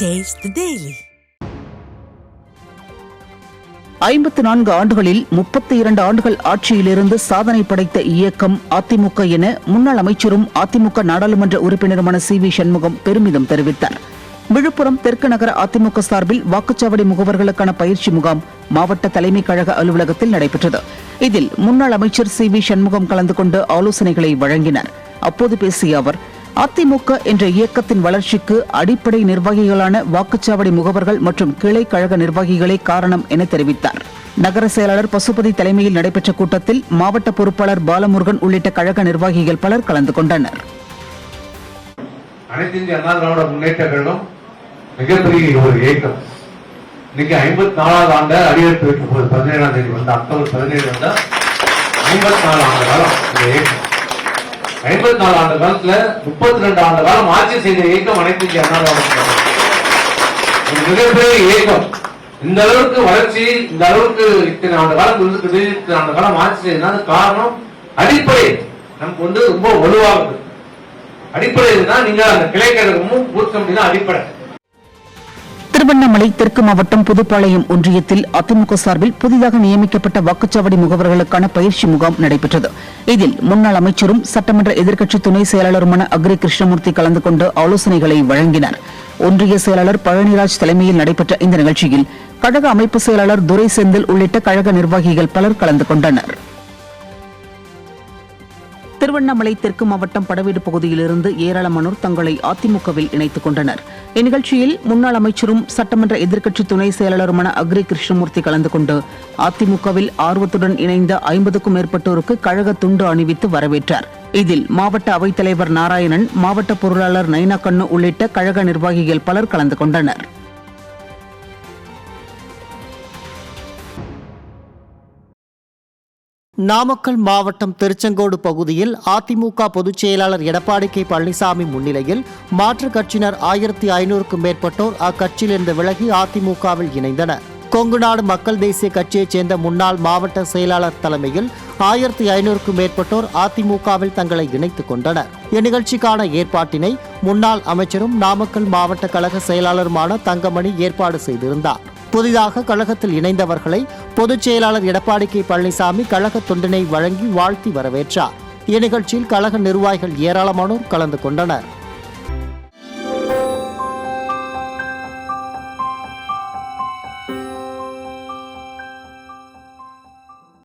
Taste the Daily. 54 ஆண்டுகளில் 32 ஆண்டுகள் ஆட்சியிலிருந்து சாதனை படைத்த இயக்கம் அதிமுக என முன்னாள் அமைச்சரும் அதிமுக நாடாளுமன்ற உறுப்பினருமான சி.வி. சண்முகம் பெருமிதம் தெரிவித்தார். விழுப்புரம் தெற்கு நகர அதிமுக சார்பில் வாக்குச்சாவடி முகவர்களுக்கான பயிற்சி முகாம் மாவட்ட தலைமை கழக அலுவலகத்தில் நடைபெற்றது. இதில் முன்னாள் அமைச்சர் சி.வி. சண்முகம் கலந்து கொண்டு ஆலோசனைகளை வழங்கினார். அப்போது பேசிய அவர், அதிமுக என்ற இயக்கத்தின் வளர்ச்சிக்கு அடிப்படை நிர்வாகிகளான வாக்குச்சாவடி முகவர்கள் மற்றும் கிளை கழக நிர்வாகிகளே காரணம் என தெரிவித்தார். நகர செயலாளர் பசுபதி தலைமையில் நடைபெற்ற கூட்டத்தில் மாவட்ட பொறுப்பாளர் பாலமுருகன் உள்ளிட்ட கழக நிர்வாகிகள் பலர் கலந்து கொண்டனர். அனைத்து இந்திய அண்ணா திராவிட முன்னேற்ற கழகம் மிகப்பெரிய ஒரு இயக்கம். இன்னைக்கு 54வது ஆண்டு அடியெடுத்து வைக்க போது 17ஆம் தேதி வந்த அக்டோபர் 17 வந்த 54 ஆண்டு காலம் இந்த இயக்கம். 54 ஆண்டு காலத்துல 32 ஆண்டு காலம் ஆட்சி செய்த இயக்கம் அனைத்து இந்திய அண்ணா திராவிட மிகப்பெரிய இயக்கம். இந்த அளவுக்கு வளர்ச்சி, இந்த அளவுக்கு இத்தனை ஆண்டு காலம் இருக்குது, இத்தனை ஆண்டு காலம் ஆட்சி செய்தது காரணம் அடிப்படை நமக்கு ரொம்ப வலுவாகுது. அடிப்படை தான் நீங்க அந்த கிளைக்கழகமும் பூத் கமிட்டி தான் அடிப்படை. திருவண்ணாமலை தெற்கு மாவட்டம் புதுப்பாளையம் ஒன்றியத்தில் அதிமுக சார்பில் புதிதாக நியமிக்கப்பட்ட வாக்குச்சாவடி முகவர்களுக்கான பயிற்சி முகாம் நடைபெற்றது. இதில் முன்னாள் அமைச்சரும் சட்டமன்ற எதிர்க்கட்சி துணை செயலாளருமான அக்ரி கிருஷ்ணமூர்த்தி கலந்து கொண்டு ஆலோசனைகளை வழங்கினார். ஒன்றிய செயலாளர் பழனிராஜ் தலைமையில் நடைபெற்ற இந்த நிகழ்ச்சியில் கழக அமைப்பு செயலாளர் துரை செந்தில் உள்ளிட்ட கழக நிர்வாகிகள் பலர் கலந்து கொண்டனர். திருவண்ணாமலை தெற்கு மாவட்டம் படவீடு பகுதியிலிருந்து ஏராளமானோர் தங்களை அதிமுகவில் இணைத்துக் கொண்டனர். இந்நிகழ்ச்சியில் முன்னாள் அமைச்சரும் சட்டமன்ற எதிர்க்கட்சி துணை செயலாளருமான அக்ரி கிருஷ்ணமூர்த்தி கலந்து கொண்டு அதிமுகவில் ஆர்வத்துடன் இணைந்த 50க்கும் மேற்பட்டோருக்கு கழக துண்டு அணிவித்து வரவேற்றார். இதில் மாவட்ட அவைத்தலைவர் நாராயணன், மாவட்ட பொருளாளர் நைனாக்கண்ணு உள்ளிட்ட கழக நிர்வாகிகள் பலர் கலந்து கொண்டனர். நாமக்கல் மாவட்டம் திருச்செங்கோடு பகுதியில் அதிமுக பொதுச் செயலாளர் எடப்பாடி கே. பழனிசாமி முன்னிலையில் மாற்றுக் கட்சியினர் 1500க்கும் மேற்பட்டோர் அக்கட்சியிலிருந்து விலகி அதிமுகவில் இணைந்தனர். கொங்குநாடு மக்கள் தேசிய கட்சியைச் சேர்ந்த முன்னாள் மாவட்ட செயலாளர் தலைமையில் 1500க்கும் மேற்பட்டோர் அதிமுகவில் தங்களை இணைத்துக் கொண்டனர். இந்நிகழ்ச்சிக்கான ஏற்பாட்டினை முன்னாள் அமைச்சரும் நாமக்கல் மாவட்ட கழக செயலாளருமான தங்கமணி ஏற்பாடு செய்திருந்தார். புதிதாக கழகத்தில் இணைந்தவர்களை பொதுச் செயலாளர் எடப்பாடி கே. பழனிசாமி கழக தொண்டினை வழங்கி வாழ்த்தி வரவேற்றார். இந்நிகழ்ச்சியில் கழக நிர்வாகிகள் ஏராளமானோர் கலந்து கொண்டனர்.